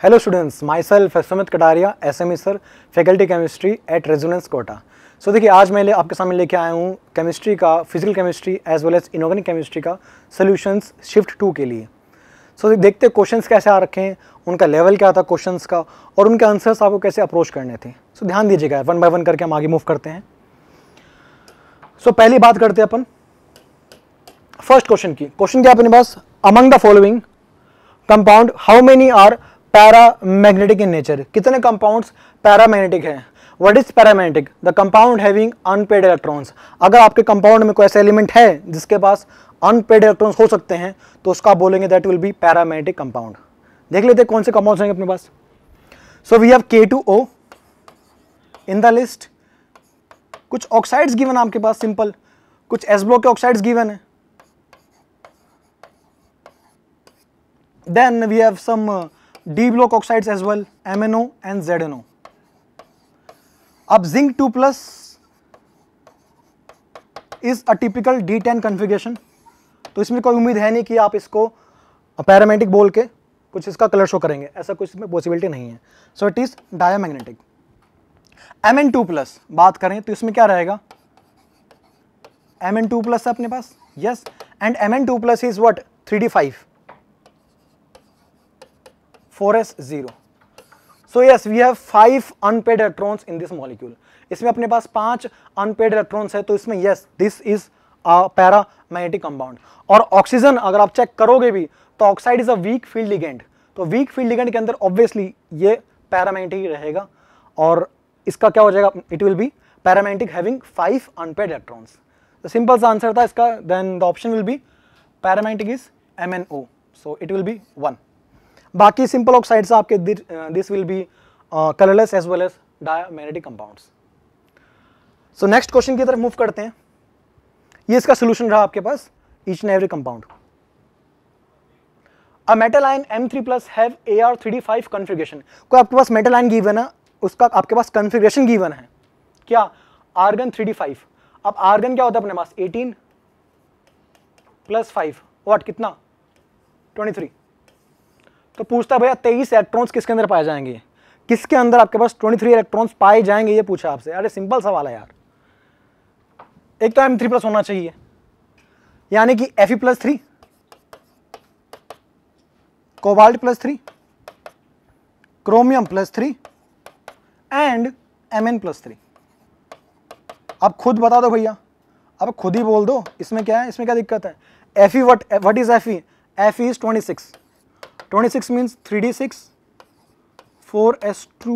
Hello students, myself Sumit Kataria, SME sir, faculty chemistry at resonance Kota. So देखिए आज मैं आपके सामने लेके आया हूँ केमिस्ट्री का, physical chemistry as well as inorganic chemistry का सॉल्यूशंस शिफ्ट 2 के लिए। सो देखते क्वेश्चंस कैसे आ रखे हैं, उनका लेवल क्या था क्वेश्चंस का और उनके आंसर्स आपको कैसे अप्रोच करने थे। सो ध्यान दीजिएगा, वन बाय वन करके हम आगे मूव करते हैं। सो पहली बात करते हैं अपन फर्स्ट क्वेश्चन की। क्वेश्चन क्या अपने पास, among the following compound how many are paramagnetic in nature. कितने कंपाउंड्स पैरामैग्नेटिक हैं? What is paramagnetic? The compound having unpaired electrons. अगर आपके कंपाउंड में कोई ऐसा एलिमेंट है जिसके पास अनपेड इलेक्ट्रॉन्स हो सकते हैं तो उसका आप बोलेंगे that will be paramagnetic compound. देख लेते हैं कौन से कंपाउंड्स हैं अपने पास। So we have K2O in the list. कुछ ऑक्साइड्स गिवन आपके पास, सिंपल कुछ एस ब्लॉक के ऑक्साइड्स गिवन है। Then we have some D block oxides as well, MnO and ZnO. अब zinc 2 plus is a typical D10 configuration, तो इसमें कोई उम्मीद है नहीं कि आप इसको पैरामैग्नेटिक बोल के कुछ इसका कलर शो करेंगे, ऐसा कुछ इसमें पॉसिबिलिटी नहीं है। So it is diamagnetic. Mn2 plus बात करें तो इसमें क्या रहेगा, Mn2 प्लस है अपने पास, yes, and Mn2 plus is what, 3d5 4s0. So yes, we have 5 unpaired electrons in this molecule. इसमें अपने पास 5 unpaired electrons है, तो इसमें yes, this is a paramagnetic compound. और ऑक्सीजन अगर आप चेक करोगे भी तो oxide is a weak field ligand, तो वीक फील्ड लिगेंड के अंदर ऑब्वियसली ये पैरामैग्नेटिक ही रहेगा और इसका क्या हो जाएगा, it will be paramagnetic having 5 unpaired electrons. तो सिंपल सा आंसर था इसका, then the option will be paramagnetic is MnO, so it will be 1. बाकी सिंपल ऑक्साइड्स आपके this will be colourless as well as diamagnetic compounds. So next question की तरफ move करते हैं. ये इसका सोल्यूशन रहा आपके पास, each and every compound. A metal ion M3+ have Ar3d5 configuration. कोई आपके पास मेटल आयन गिवन है, उसका आपके पास कॉन्फ़िगरेशन गिवन है क्या, आर्गन 3d5. अब आर्गन क्या होता है अपने पास, 18 + 5 व्हाट, कितना, 23. तो पूछता है भैया 23 इलेक्ट्रॉन्स किसके अंदर पाए जाएंगे, किसके अंदर आपके पास 23 इलेक्ट्रॉन्स पाए जाएंगे, ये पूछा आपसे. अरे सिंपल सवाल है यार, एक तो M3+ होना चाहिए, यानी कि Fe+3, cobalt +3, chromium +3 and Mn+3. अब खुद बता दो भैया, अब खुद ही बोल दो इसमें क्या है, इसमें क्या दिक्कत है. Fe what is Fe? Fe is 26. 26 means 3d6 4s2,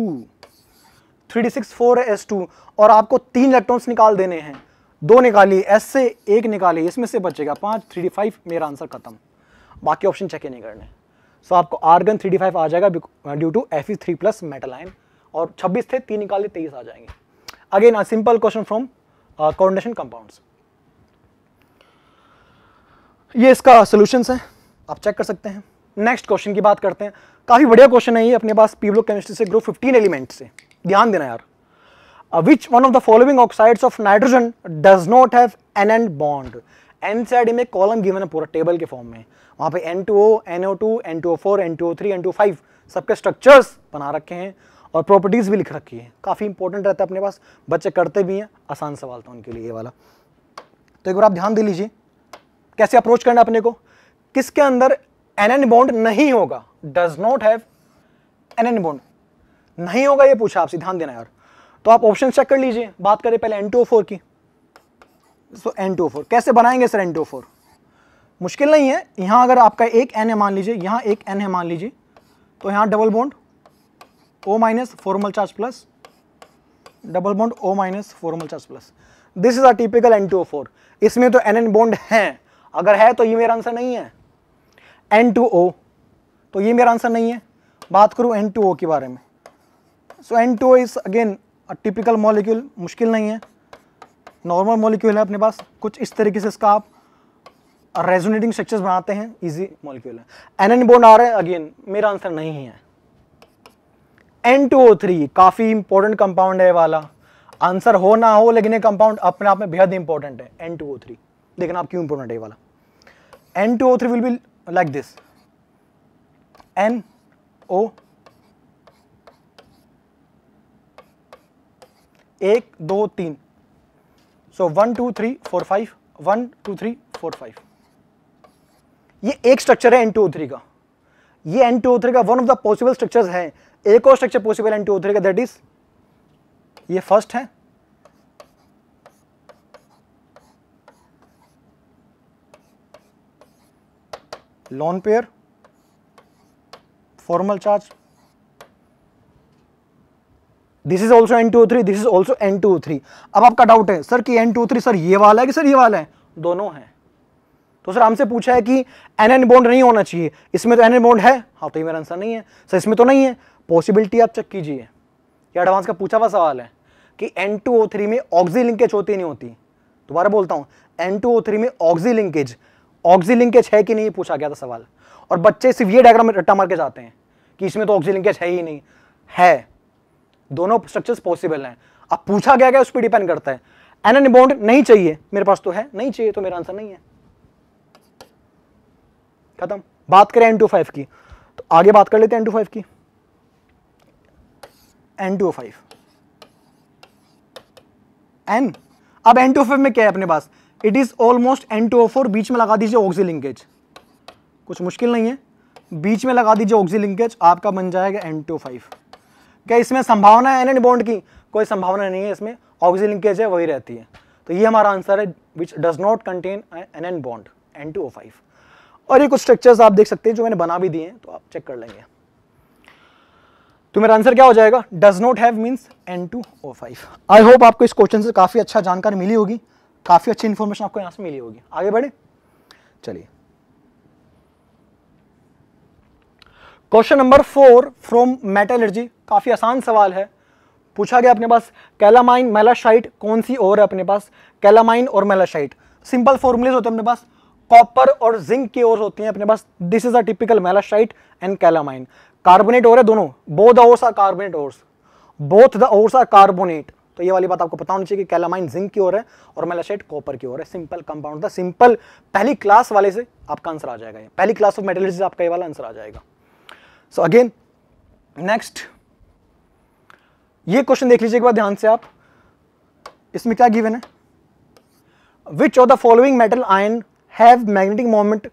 3d6 4s2 और आपको 3 इलेक्ट्रॉन्स निकाल देने हैं. 2 निकालिए, s से 1 निकालिए, इसमें से बचेगा 5, 3d5. मेरा आंसर खत्म, बाकी ऑप्शन चेक ही नहीं करने. सो आपको आर्गन 3d5 आ जाएगा due to Fe3+ metal ion, और 26 थे, 3 निकाले 23 आ जाएंगे. Again a simple question from coordination compounds. ये इसका सॉल्यूशंस है, आप चेक कर सकते हैं. नेक्स्ट क्वेश्चन की बात करते हैं. काफी बढ़िया क्वेश्चन है ये अपने पास, पी ब्लॉक केमिस्ट्री से, ग्रुप 15 एलिमेंट से. ध्यान देना यार. Which one of the following oxides of nitrogen does not have NN bond. NCERT में कॉलम गिवन है पूरा टेबल के फॉर्म में, वहां पे N2O, NO2, N2O4, N2O3, N2O5 सबके स्ट्रक्चर्स बना रखे हैं और प्रॉपर्टीज भी लिख रखी है. काफी इंपॉर्टेंट रहता है अपने पास, बच्चे करते भी हैं, आसान सवाल था उनके लिए ये वाला. तो एक बार आप ध्यान दे लीजिए कैसे अप्रोच करना अपने को. किसके अंदर NN बॉन्ड नहीं होगा, does not have NN bond नहीं होगा, ये पूछा आपसे, ध्यान देना यार. तो आप ऑप्शन चेक कर लीजिए. बात करें पहले N2O4 की. सो N2O4 कैसे बनाएंगे सर, N2O4 मुश्किल नहीं है. यहां अगर आपका एक N है मान लीजिए, यहां एक N है मान लीजिए, तो यहां double bond O- formal charge plus, double bond O- formal charge plus. This is a typical N2O4. इसमें तो NN बॉन्ड है, अगर है तो ये मेरा आंसर नहीं है. N2O, तो ये मेरा आंसर नहीं है. बात करूं N2O के बारे में, सो N2O is again a typical molecule, मुश्किल नहीं है, नॉर्मल मॉलिक्यूल है अपने पास. कुछ इस तरीके से इसका आप रेजोनेटिंग स्ट्रक्चर्स बनाते हैं, इजी मॉलिक्यूल है. NN बॉन्ड आ रहा है, अगेन मेरा आंसर नहीं है. N2O3 काफी इंपॉर्टेंट कंपाउंड है वाला, आंसर हो ना हो लेकिन ये कंपाउंड अपने आप में बेहद इंपॉर्टेंट है. N2O3 देखना आप क्यों इंपॉर्टेंट है वाला. N2O3 will be like this, NO 1 2 3, सो 1 2 3 4 5, 1 2 3 4 5। ये एक स्ट्रक्चर है N2O3 का, ये N2O3 का one of the possible structures है। एक और स्ट्रक्चर पॉसिबल N2O3 का, दैट इज ये फर्स्ट है, lone pair, formal charge, this is also N2O3, this is also N2O3। अब आपका डाउट है सर कि N2O3 सर ये वाला है कि सर ये वाला है? दोनों है। तो सर हमसे पूछा है कि NN बॉन्ड नहीं होना चाहिए, इसमें तो NN बॉन्ड है, हाँ तो ये मेरा आंसर नहीं है सर, इसमें तो नहीं है। पॉसिबिलिटी आप चेक कीजिए, ये एडवांस का पूछा हुआ सवाल है कि N2O3 में ऑक्सी लिंकेज होती नहीं होती। दोबारा बोलता हूं, N2O3 में ऑक्सी लिंकेज है कि नहीं, पूछा गया था सवाल। और बच्चे सिर्फ ये डायग्राम में रट्टा मार के जाते हैं कि इसमें तो ऑक्सी लिंकेज है ही नहीं। है, दोनों स्ट्रक्चर्स पॉसिबल हैं। अब पूछा गया क्या उस पर डिपेंड करता है। NN बॉन्ड नहीं चाहिए, मेरे पास तो है, नहीं चाहिए तो मेरा आंसर नहीं है, खत्म। बात करें N2O5 की, तो आगे बात कर लेते हैं N2O5 की। N2O5 N, अब N2O5 में क्या है अपने पास? इट इज ऑलमोस्ट N2O4, बीच में लगा दीजिए ऑक्सी लिंकेज, कुछ मुश्किल नहीं है, बीच में लगा दीजिए ऑक्सी लिंकेज, आपका बन जाएगा N2O5। क्या इसमें संभावना है NN बॉन्ड की? कोई संभावना नहीं है, इसमें ऑक्सी लिंकेज है वही रहती है। तो ये हमारा आंसर है, which does not contain NN bond, N2O5। और ये कुछ स्ट्रक्चर्स आप देख सकते हैं जो मैंने बना भी दिए हैं, तो आप चेक कर लेंगे। तो मेरा आंसर क्या हो जाएगा? Does not have means N2O5। I hope आपको इस क्वेश्चन से काफी अच्छा जानकारी मिली होगी, काफी अच्छी इंफॉर्मेशन आपको यहां से मिली होगी। आगे बढ़े, चलिए क्वेश्चन नंबर 4 फ्रॉम मेटलर्जी। काफी आसान सवाल है, पूछा गया अपने पास कैलामाइन मेलाशाइट कौन सी और है अपने पास? कैलामाइन और मेलाशाइट सिंपल फॉर्मूलेज होते हैं अपने पास, कॉपर और जिंक की ओर होती हैं अपने पास। This is a typical malachite and calamine. Carbonate ore है दोनों, both the ores are carbonate ores, both the ores are carbonate. तो ये वाली बात आपको पता होनी चाहिए कि कैलामाइन जिंक की ओर है और मेलाशाइट कॉपर की ओर है। सिंपल कंपाउंड था, सिंपल पहली क्लास वाले से आपका आंसर आ जाएगा, ये पहली क्लास ऑफ मेटलर्जी से आपका ये वाला आंसर आ जाएगा। सो अगेन नेक्स्ट, ये क्वेश्चन देख लीजिए एक बार ध्यान से आप, इसमें क्या गिवन है? Which of the following metal ion have magnetic moment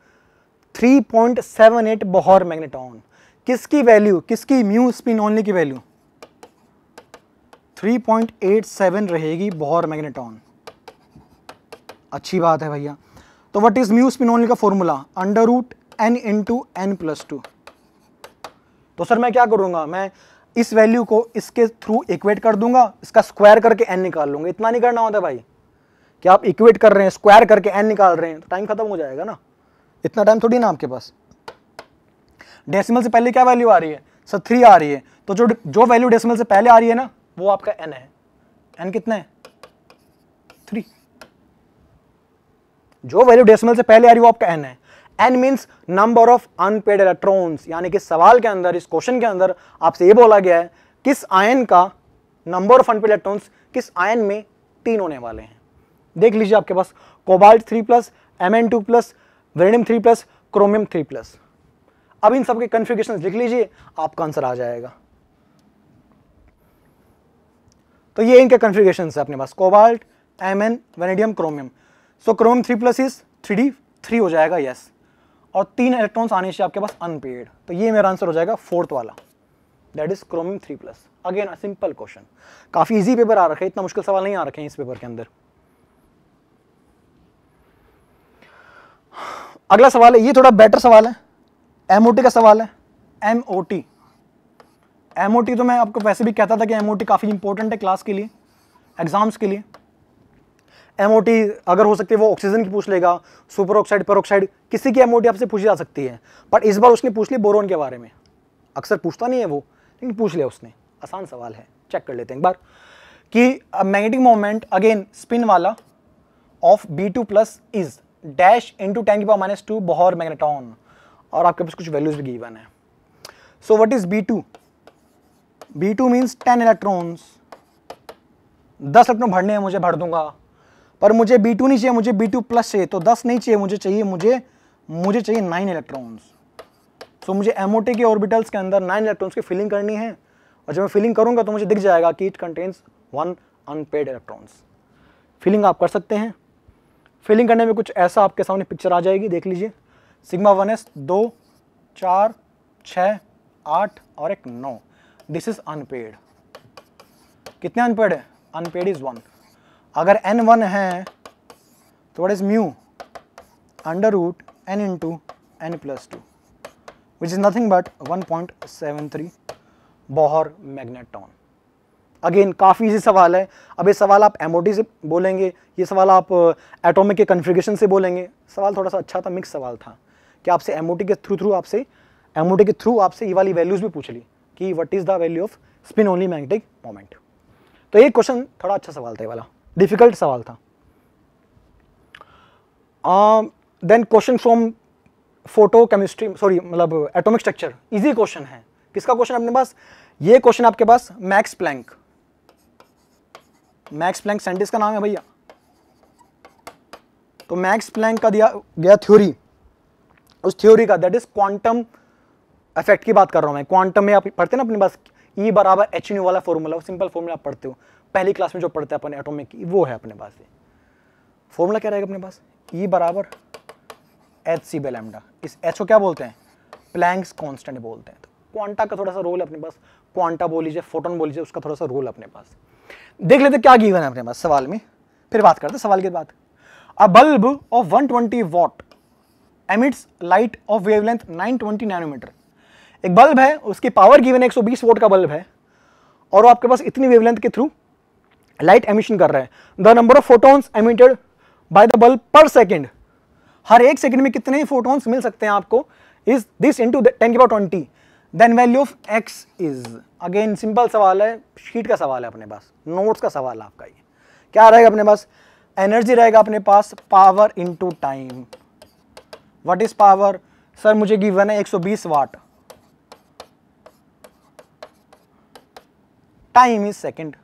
3.78 Bohr magneton. किसकी वैल्यू, किसकी म्यू स्पिन ओनली की वैल्यू 3.87 रहेगी बोहर मैग्नेटॉन। अच्छी बात है भैया। तो what is mu spin only का फॉर्मूला? √n × n+2। तो सर मैं क्या करूंगा, मैं इस वैल्यू को इसके थ्रू इक्वेट कर दूंगा, इसका स्क्वायर करके n निकाल लूंगा। इतना नहीं करना होता भाई कि आप इक्वेट कर रहे हैं, स्क्वायर करके n निकाल रहे हैं, तो टाइम खत्म हो जाएगा ना, इतना टाइम थोड़ी ना आपके पास। डेसिमल से पहले क्या वैल्यू आ रही है सर? 3 आ रही है, तो जो वैल्यू डेसिमल से पहले आ रही है ना वो आपका n है। n कितना है? 3। जो वैल्यू डेसिमल से पहले आ रही है वो आपका n है। n means number of unpaired electrons, यानी कि सवाल के अंदर, इस क्वेश्चन के अंदर आपसे ये बोला गया है किस आयन का नंबर ऑफ अनपेड इलेक्ट्रॉन्स किस आयन में 3 होने वाले हैं। देख लीजिए आपके पास कोबाल्ट 3+, Mn2+, वेनेडियम 3+, क्रोमियम 3+। अब इन सब के कन्फिगरेशंस लिख लीजिए, आपका आंसर आ जाएगा। तो ये इनके कन्फिगरेशंस है अपने पास, cobalt, Mn, vanadium, chromium. So chromium 3+ is 3d, 3 हो जाएगा, यस। और 3 इलेक्ट्रॉन्स आने से आपके पास अनपेड, तो ये मेरा आंसर हो जाएगा 4th वाला, that is chromium 3+। Again simple question, काफी इजी पेपर आ रखे हैं, इतना मुश्किल सवाल नहीं आ रखे हैं इस पेपर के अंदर। अगला सवाल है, ये थोड़ा बेटर सवाल है, MOT का सवाल है। MOT तो मैं आपको वैसे भी कहता था कि MOT काफी इंपॉर्टेंट है क्लास के लिए, एग्जाम्स के लिए। MOT अगर हो सकती है वो ऑक्सीजन की पूछ लेगा, सुपर ऑक्साइड, पर ऑक्साइड, किसी की MOT आपसे पूछी जा सकती है। पर इस बार उसने पूछ ली बोरोन के बारे में, अक्सर पूछता नहीं है वो, लेकिन पूछ लिया उसने। आसान सवाल है, चेक कर लेते हैं एक बार कि मैग्नेटिक मोमेंट अगेन स्पिन वाला of B2+ is dash into 10⁻² Bohr magneton, और आपके पास कुछ वैल्यूज भी गिवन है। So what is B2? B2 means 10 electrons, 10 electron भरने हैं मुझे, भर दूंगा, पर मुझे B2 नहीं चाहिए, मुझे B2+ चाहिए। तो 10 नहीं चाहिए, मुझे चाहिए 9 इलेक्ट्रॉन्स। सो मुझे MOT के ऑर्बिटल्स के अंदर 9 इलेक्ट्रॉन्स की फिलिंग करनी है, और जब मैं फिलिंग करूंगा तो मुझे दिख जाएगा कि it contains 1 unpaired electrons. Filling आप कर सकते हैं। फिलिंग करने में कुछ ऐसा आपके सामने पिक्चर आ जाएगी, देख लीजिए। सिग्मा 1s 2 4 6 8 और एक 9, दिस इज अनपेड। कितने अनपेड है? Unpaired is 1। अगर n1 है तो what is mu? Under root n into n plus 2 which is nothing but 1.73 Bohr magnetron. Again काफ़ी इजी सवाल है। अब ये सवाल आप एमओटी से बोलेंगे, ये सवाल आप एटॉमिक के कन्फिग्रेशन से बोलेंगे। सवाल थोड़ा सा अच्छा था, मिक्स सवाल था कि आपसे एमओटी के थ्रू आपसे ये वाली वैल्यूज भी पूछ ली कि what is the value off spin only magnetic moment. तो ये क्वेश्चन थोड़ा अच्छा सवाल था, ये वाला डिफिकल्ट सवाल था। Then question from photo chemistry, sorry मतलब एटॉमिक स्ट्रक्चर, इजी क्वेश्चन है। किसका क्वेश्चन अपने पास? ये क्वेश्चन आपके पास मैक्स प्लैंक साइंटिस्ट का नाम है भैया। तो मैक्स प्लैंक का दिया गया थ्योरी, उस थ्योरी का, दैट इज क्वांटम इफेक्ट की बात कर रहा हूं मैं। क्वांटम में आप पढ़ते हैं ना अपने पास E बराबर h न्यू वाला फॉर्मूला, सिंपल फॉर्मूला आप पढ़ते हो पहली क्लास में जो पढ़ते हैं अपन एटॉमिक की, वो है अपने पास। फॉर्मूला क्या रहेगा अपने पास? E बराबर hc बाय लैम्डा। इस h को क्या बोलते हैं? प्लैंक्स कांस्टेंट बोलते हैं। तो क्वांटा का थोड़ा सा रोल है अपने पास, क्वांटा बोल लीजिए, फोटोन बोल लीजिए, उसका थोड़ा सा रोल अपने पास। देख लेते क्या गिवन है अपने पास सवाल में, फिर बात करते सवाल के बाद। A bulb of 120 watt emits light of wavelength 920 nanometre. एक बल्ब है, उसकी पावर गिवन है 120 वोट का बल्ब है, और वो आपके पास इतनी वेवलेंथ के थ्रू लाइट एमिशन कर रहा है। The number of photons emitted by the bulb per second, हर एक सेकंड में कितने फोटोन्स मिल सकते हैं आपको, is this into 10⁻20। Then value of x is, again simple सवाल है, शीट का सवाल है अपने पास, नोट्स का सवाल है आपका। ये क्या रहेगा अपने पास? एनर्जी रहेगा अपने पास power into time. What is power? Sir मुझे गिवन है 120 वाट, टाइम इज सेकंड,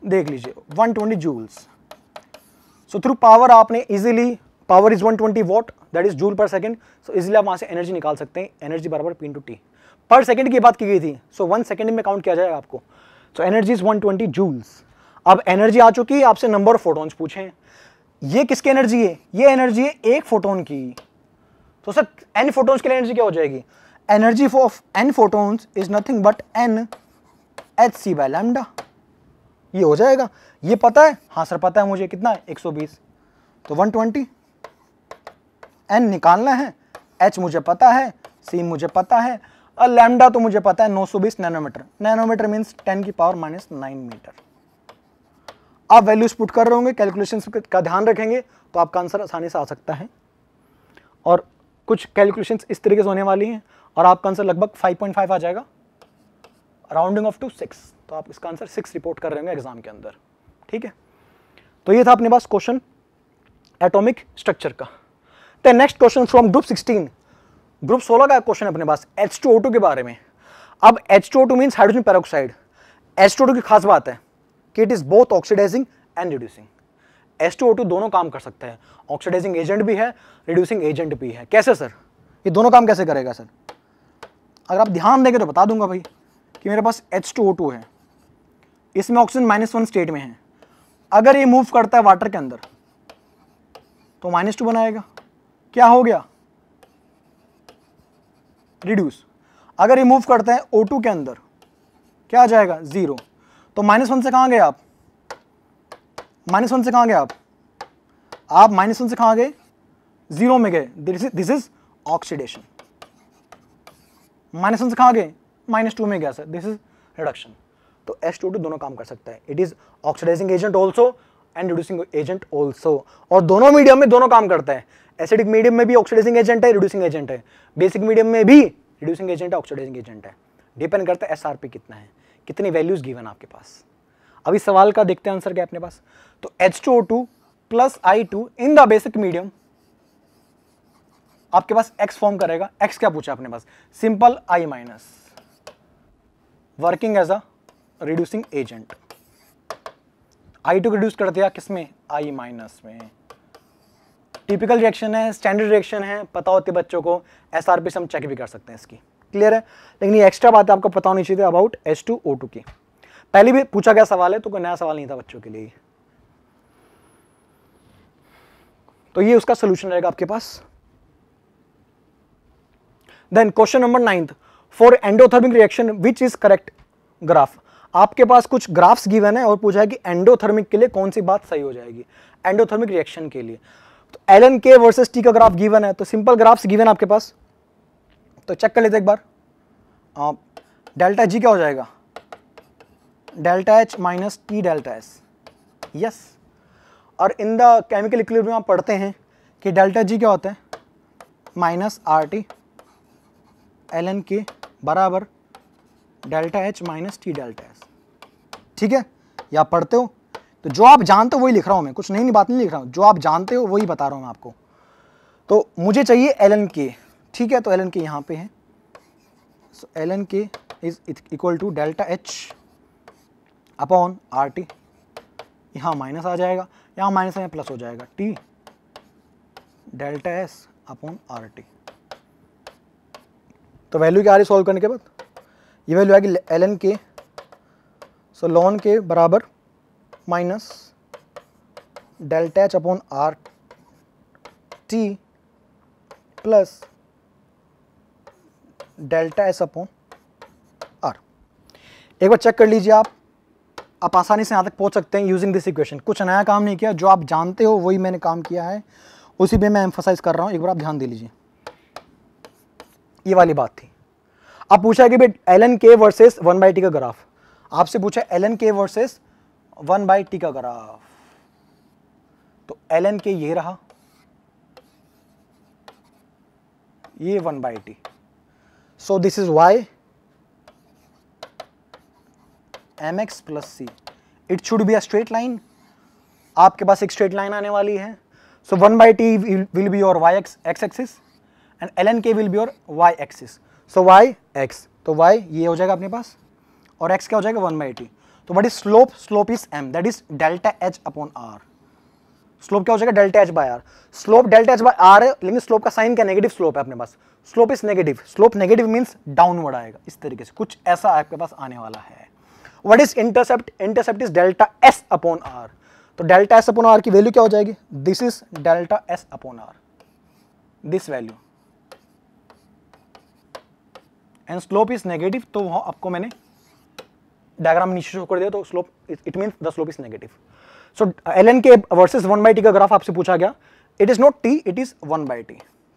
देख लीजिए 120 जूल्स। सो थ्रू पावर आपने easily, power is 120 watt, that is joule per second, so easily आप वहां से एनर्जी निकाल सकते हैं। एनर्जी बराबर P इंटू टी, पर सेकंड की बात की गई थी, सो 1 सेकंड में काउंट किया जाएगा आपको। So energy is 120 joules. अब एनर्जी आ चुकी है, आपसे नंबर ऑफ फोटोन्स पूछे। ये किसकी एनर्जी है? ये एनर्जी है एक फोटोन की। तो सर n फोटोन्स के लिए एनर्जी क्या हो जाएगी? Energy of n photons is nothing but n hc by lambda. ये हो जाएगा। ये पता है? हाँ सर पता है मुझे, कितना है? 120। तो 120, n निकालना है, h मुझे पता है, c मुझे पता है, और लैम्डा तो मुझे पता है 920 नैनोमीटर। नैनोमीटर मीन्स 10 की पावर -9 मीटर। आप वैल्यूज पुट कर रहे होंगे, कैलकुलेशंस का ध्यान रखेंगे तो आपका आंसर आसानी से आ सकता है। और कुछ कैलकुलेशंस इस तरीके से होने वाली हैं और आपका आंसर लगभग 5.5 आ जाएगा, राउंडिंग ऑफ टू 6। तो आप इसका आंसर 6 रिपोर्ट कर रहे होंगे एग्जाम के अंदर, ठीक है। तो ये था अपने पास क्वेश्चन एटॉमिक स्ट्रक्चर का। तो next question from group 16, group 16 का क्वेश्चन है अपने पास H2O2 के बारे में। अब H2O2 means hydrogen peroxide. H2O2 की खास बात है कि it is both oxidising and reducing. H2O2 दोनों काम कर सकता है, ऑक्सीडाइजिंग एजेंट भी है, रिड्यूसिंग एजेंट भी है। कैसे सर? ये दोनों काम कैसे करेगा सर? अगर आप ध्यान देंगे तो बता दूंगा भाई कि मेरे पास H2O2 है, इसमें ऑक्सीजन -1 स्टेट में है। अगर ये मूव करता है वाटर के अंदर तो -2 बनाएगा, क्या हो गया? रिड्यूस। अगर ये मूव करता है O2 के अंदर क्या आ जाएगा? 0। तो -1 से कहां गए आप? -1 से कहां गए आप? आप -1 से कहां गए? 0 में गए। This is oxidation. -1 से कहां गए? -2 में गया सर, दिस इज रिडक्शन। तो H2O2 दोनों काम कर सकता है। It is oxidising agent also and reducing agent also, और दोनों मीडियम में दोनों काम करता है। एसिडिक मीडियम में भी ऑक्सीडाइजिंग एजेंट है, रिड्यूसिंग एजेंट है। बेसिक मीडियम में भी रिड्यूसिंग एजेंट है, ऑक्सीडाइजिंग एजेंट है। डिपेंड करता है SRP कितना है, कितनी वैल्यूज गिवन आपके पास। अभी सवाल का देखते हैं आंसर क्या है अपने पास। तो H2O2 प्लस I2 in the basic medium आपके पास X फॉर्म करेगा। X क्या पूछा अपने पास? Simple I-, working as a reducing agent. I2 को रिड्यूस कर दिया किसमें? I- में। टिपिकल रिएक्शन है, स्टैंडर्ड रिएक्शन है, पता होती है बच्चों को। SRP से हम चेक भी कर सकते हैं इसकी, क्लियर है। लेकिन ये एक्स्ट्रा बात आपको पता होनी चाहिए अबाउट H2O2 की। पहले भी पूछा गया सवाल है, तो कोई नया सवाल नहीं था बच्चों के लिए। तो ये उसका सोल्यूशन रहेगा आपके पास। Then question number 9, for endothermic reaction which is correct graph. आपके पास कुछ ग्राफ्स गिवन है और पूछा है कि एंडोथर्मिक के लिए कौन सी बात सही हो जाएगी, एंडोथर्मिक रिएक्शन के लिए। तो एलन के वर्सेस टी का ग्राफ गिवन है, तो सिंपल ग्राफ्स गिवन आपके पास, तो चेक कर लेते एक बार। डेल्टा जी क्या हो जाएगा, delta H minus T delta S, yes. और इन द केमिकल इक्विलिब्रियम आप पढ़ते हैं कि डेल्टा जी क्या होता है, minus R T L N के बराबर delta H minus T delta S, ठीक है। ये आप पढ़ते हो, तो जो आप जानते हो वही लिख रहा हूँ मैं, कुछ नई बात नहीं लिख रहा हूँ, जो आप जानते हो वही बता रहा हूँ मैं आपको। तो मुझे चाहिए एल एन के, ठीक है, तो एल एन के यहाँ पे है, so L N K is equal to delta H upon R T, यहाँ माइनस आ जाएगा, यहाँ माइनस में प्लस हो जाएगा, T delta S upon R T. तो वैल्यू क्या आ रही सॉल्व करने के बाद, ये वैल्यू आएगी एल एन के, सो लॉन के बराबर minus delta H upon R T plus delta S upon R. एक बार चेक कर लीजिए आप आसानी से यहाँ तक पहुँच सकते हैं यूजिंग दिस इक्वेशन। कुछ नया काम नहीं किया, जो आप जानते हो वही मैंने काम किया है, उसी पे मैं एम्फसाइज कर रहा हूँ। एक बार आप ध्यान दे लीजिए, ये वाली बात थी। अब पूछा है कि भाई एल एन के वर्सेस 1/t का ग्राफ, आपसे पूछा एल एन के वर्सेस 1/t का ग्राफ, तो एल एन के ये रहा, ये 1/t, so this is y mx plus c, it should be a straight line. आपके पास एक स्ट्रेट लाइन आने वाली है, so 1/t will be your y x axis and ln k will be your y axis, so y x, तो y ये हो जाएगा अपने पास और x क्या हो जाएगा 1/t। तो what is slope, slope is m, that is delta h upon r। Slope क्या हो जाएगा, delta h by r। Slope delta h by r है, लेकिन स्लोप का साइन क्या, नेगेटिव स्लोप है अपने पास, slope is negative, slope negative means downward आएगा, इस तरीके से कुछ ऐसा आपके पास आने वाला है। What is intercept, intercept is delta s upon r, तो डेल्टा s अपॉन r की वैल्यू क्या हो जाएगी, this is delta s upon r, this value, and slope is negative, तो वहां आपको मैंने डायग्राम नीचे शो कर दिया, तो slope it means the slope is negative. So ln के वर्सेस 1/t का ग्राफ आपसे पूछा गया, it is not t, it is 1/t,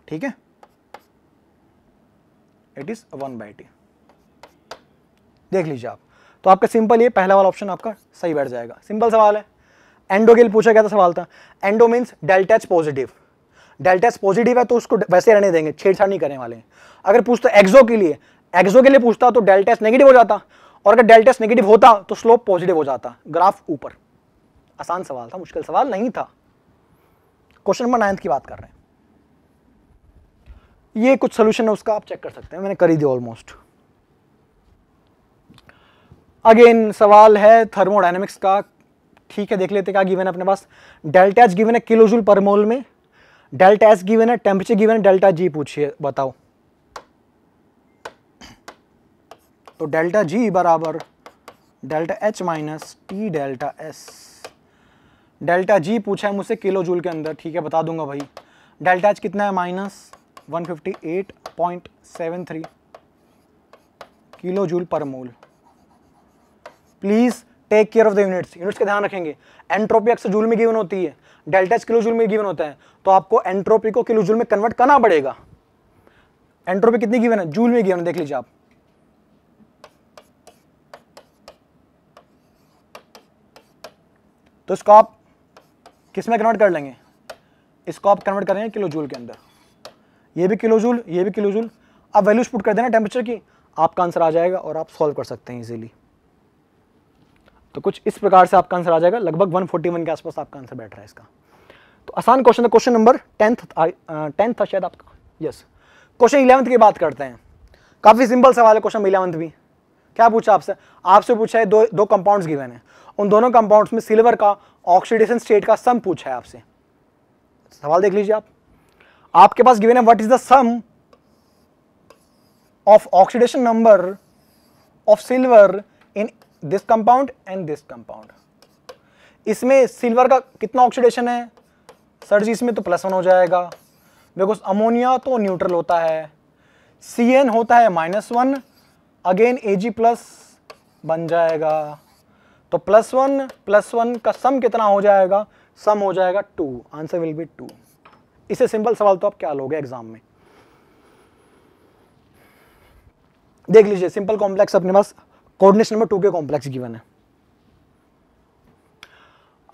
ठीक है, इट इज 1/t, देख लीजिए आप। तो आपका सिंपल ये पहला वाला ऑप्शन आपका सही बैठ जाएगा, सिंपल सवाल है। एंडो के लिए पूछा गया था सवाल था, endo means delta H positive, delta H positive है तो उसको वैसे रहने देंगे, छेड़छाड़ नहीं करने वाले हैं। अगर पूछता एक्सो के लिए पूछता तो डेल्टा एच नेगेटिव हो जाता, और अगर डेल्टा एच नेगेटिव होता तो स्लोप पॉजिटिव हो जाता, ग्राफ ऊपर। आसान सवाल था, मुश्किल सवाल नहीं था। क्वेश्चन नंबर 9 की बात कर रहे हैं, ये कुछ सोल्यूशन है उसका, आप चेक कर सकते हैं, मैंने कर ही दिया ऑलमोस्ट। अगेन सवाल है थर्मोडायनेमिक्स का, ठीक है, देख लेते क्या गिवन है अपने पास। डेल्टा एच गिवन है किलो जूल पर मोल में, डेल्टा एस गिवन है, टेम्परेचर गिवन है, डेल्टा जी पूछिए, बताओ। तो डेल्टा जी बराबर delta H minus T delta S. Delta G पूछा है मुझसे किलो जूल के अंदर, ठीक है, बता दूंगा भाई। डेल्टा एच कितना है, minus 158.73 kilo joule per mole. Please take care of the units, units का ध्यान रखेंगे। एंट्रोपी अक्सर जूल में गिवन होती है, डेल्टा एच किलो जूल में गिवन होता है, तो आपको एंट्रोपी को किलो जूल में कन्वर्ट करना पड़ेगा। एंट्रोपी कितनी गिवन है, जूल में गिवन है, देख लीजिए आप। तो इसको आप किस में कन्वर्ट कर लेंगे, इसको आप कन्वर्ट करेंगे किलो जूल के अंदर, ये भी किलो जूल, ये भी किलो जूल। आप वैल्यूज पुट कर देना टेम्परेचर की, आपका आंसर आ जाएगा और आप सॉल्व कर सकते हैं इजीली। तो कुछ इस प्रकार से आपका आंसर आ जाएगा, लगभग 141 के आसपास आपका आंसर बैठ रहा है इसका। तो आसान क्वेश्चन था, क्वेश्चन नंबर 10 था शायद आपका, यस। क्वेश्चन 11 की बात करते हैं, काफी सिंपल सवाल है क्वेश्चन 11 भी। क्या पूछा आपसे पूछा है दो कंपाउंड्स गिवन है, उन दोनों कंपाउंड्स में सिल्वर का ऑक्सीडेशन स्टेट का सम पूछा है आपसे। सवाल देख लीजिए आप, आपके पास गिवन है what is the sum of oxidation number of silver in this compound and this compound. इसमें सिल्वर का कितना ऑक्सीडेशन है सर जी? इसमें तो +1 हो जाएगा, बिकॉज अमोनिया तो न्यूट्रल होता है, CN होता है -1, अगेन Ag+ बन जाएगा, तो +1 +1 का सम कितना हो जाएगा? सम हो जाएगा 2, आंसर विल बी 2। इससे सिंपल सवाल तो आप क्या लोगे एग्जाम में? देख लीजिए, सिंपल कॉम्प्लेक्स अपने पास कोऑर्डिनेशन नंबर 2 के कॉम्प्लेक्स गिवन है।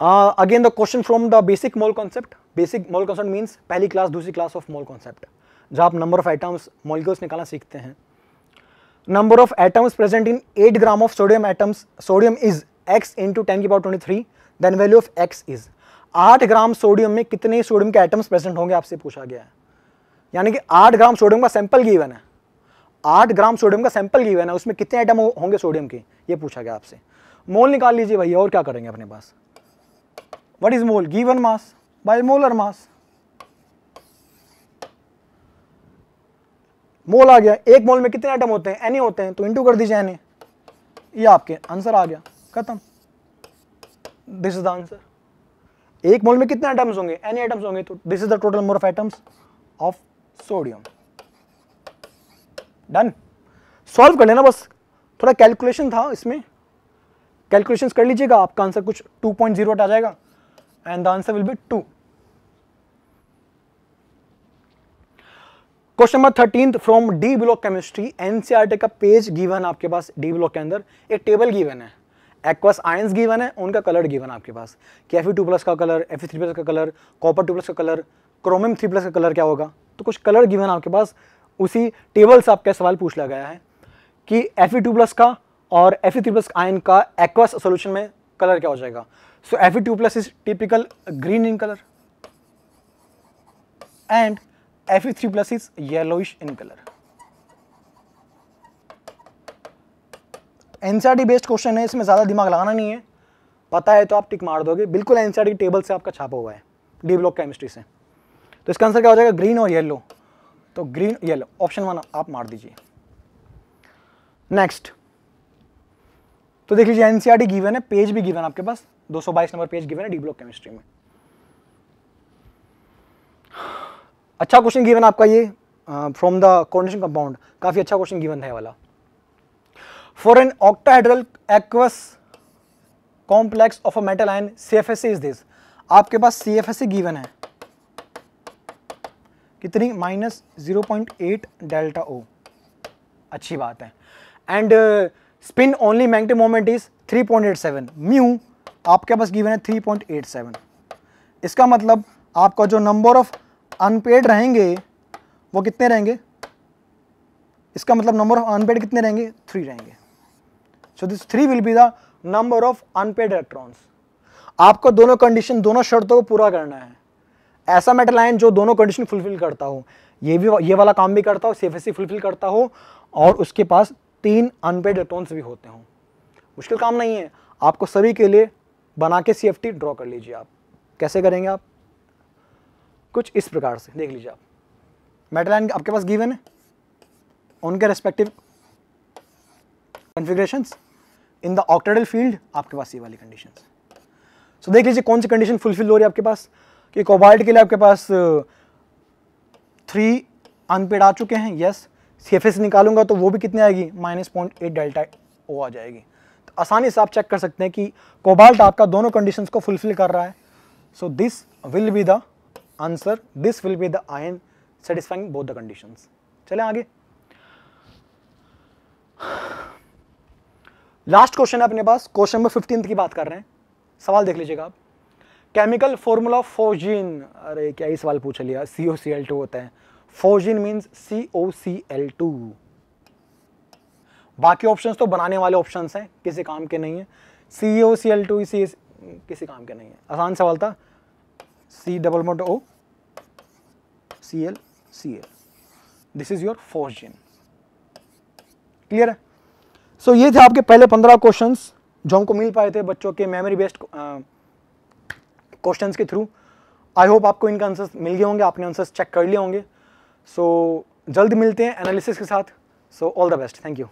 Again the question from the basic mole concept. Basic mole concept means पहली क्लास दूसरी क्लास ऑफ मोल कॉन्सेप्ट, जहां आप नंबर ऑफ एटम्स मॉलिक्यूल्स निकालना सीखते हैं। Number of atoms present in 8 gram of sodium atoms, sodium is x into 10⁻23, then value of x is. 8 gram sodium में कितने sodium के एटम्स प्रेजेंट होंगे आपसे पूछा गया है। यानी कि 8 ग्राम सोडियम का सैंपल गिवन है, 8 ग्राम सोडियम का सैंपल गिवन है, उसमें कितने एटम होंगे सोडियम के, ये पूछा गया आपसे। मोल निकाल लीजिए भैया, और क्या करेंगे अपने पास। What is mole? Given mass by molar mass. Mole आ गया, एक मोल में कितने एटम होते हैं? एन होते हैं, तो इंटू कर दीजिए एन, ये आपके आंसर आ गया, खत्म। This is the answer. एक मोल में कितने एटम्स होंगे? एन एटम्स होंगे, तो this is the total number of atoms of sodium. Done. Solve कर लेना बस, थोड़ा कैलकुलेशन था इसमें, कैलकुलेशंस कर लीजिएगा, आपका आंसर कुछ 2.08 आ जाएगा and the answer will be 2। Question number 13 from D block chemistry, NCERT का पेज गिवन आपके पास। डी ब्लॉक के अंदर एक टेबल गिवन है, एक्वस आयंस गिवन है, उनका कलर गिवन आपके पास कि Fe2+ का कलर, Fe3+ का कलर, कॉपर 2+ का कलर, क्रोमियम 3+ का कलर क्या होगा। तो कुछ कलर गिवन आपके पास, उसी टेबल से आपका सवाल पूछ लिया गया है कि Fe2+ का और Fe3+ आयन का एक्वस सॉल्यूशन में कलर क्या हो जाएगा। सो Fe2+ is typical green in colour and Fe3+ is yellowish in colour. NCERT based question है, इसमें ज्यादा दिमाग लगाना नहीं है, पता है तो आप टिक मार दोगे, बिल्कुल एनसीईआरटी टेबल से आपका छापा हुआ है डी ब्लॉक केमिस्ट्री से। तो इसका आंसर क्या हो जाएगा? ग्रीन और येलो, तो ग्रीन येलो, ऑप्शन 1 आप मार दीजिए। नेक्स्ट, तो देख लीजिए एनसीईआरटी गिवन है, पेज भी गिवन आपके पास, 222 नंबर पेज गिवन है डी ब्लॉक केमिस्ट्री में। अच्छा क्वेश्चन गिवन आपका ये फ्रॉम द कोऑर्डिनेशन कंपाउंड, काफी अच्छा क्वेश्चन गिवन है वाला। For an octahedral aqueous complex of a metal ion CFSE is this. आपके पास CFSE गिवन है कितनी? -0.8 डेल्टा O, अच्छी बात है। And spin only magnetic moment is 3.87, mu आपके पास गिवन है 3.87। इसका मतलब आपका जो नंबर ऑफ अनपेड रहेंगे वो कितने रहेंगे? इसका मतलब नंबर ऑफ अनपेड कितने रहेंगे? 3 रहेंगे। So this 3 will be the number of unpaired electrons. आपको दोनों कंडीशन, दोनों शर्तों को पूरा करना है। ऐसा मेटल आयन जो दोनों कंडीशन फुलफिल करता हो, ये वाला काम भी करता हो, CFSE फुलफिल करता हो, और उसके पास 3 अनपेड इलेक्ट्रॉन्स भी होते हो। मुश्किल काम नहीं है, आपको सभी के लिए बना के CFT ड्रॉ कर लीजिए। आप कैसे करेंगे? आप कुछ इस प्रकार से देख लीजिए, आप मेटल आयन आपके पास गिवन है, उनके respective configurations in the octahedral field, आपके पास ये वाली कंडीशंस। सो देख लीजिए कौन सी कंडीशन फुलफिल हो रही है आपके पास, कि कोबाल्ट के लिए आपके पास 3 अनपेड आ चुके हैं, यस। CFSE निकालूंगा तो वो भी कितने आएगी? -0.8 डेल्टा O आ जाएगी। तो आसानी से आप चेक कर सकते हैं कि कोबाल्ट आपका दोनों कंडीशंस को फुलफिल कर रहा है। So this will be the answer, this will be the ion satisfying both the conditions. चलें आगे। लास्ट क्वेश्चन है अपने पास, क्वेश्चन नंबर 15 की बात कर रहे हैं। सवाल देख लीजिएगा आप, केमिकल फॉर्मूला ऑफ फोर्जीन। अरे क्या ही सवाल पूछ लिया, COCl2 होता है। फोर्जीन मीन्स COCl2। बाकी ऑप्शंस तो बनाने वाले ऑप्शंस हैं, किसी काम के नहीं है। COCl2 किसी काम के नहीं है, आसान सवाल था। C=O Cl, this is your phosgene. Clear है? सो ये थे आपके पहले 15 क्वेश्चंस जो हमको मिल पाए थे बच्चों के मेमोरी बेस्ड क्वेश्चंस के थ्रू। आई होप आपको इनका आंसर्स मिल गए होंगे, आपने आंसर्स चेक कर लिए होंगे। सो जल्द मिलते हैं एनालिसिस के साथ। So all the best, thank you.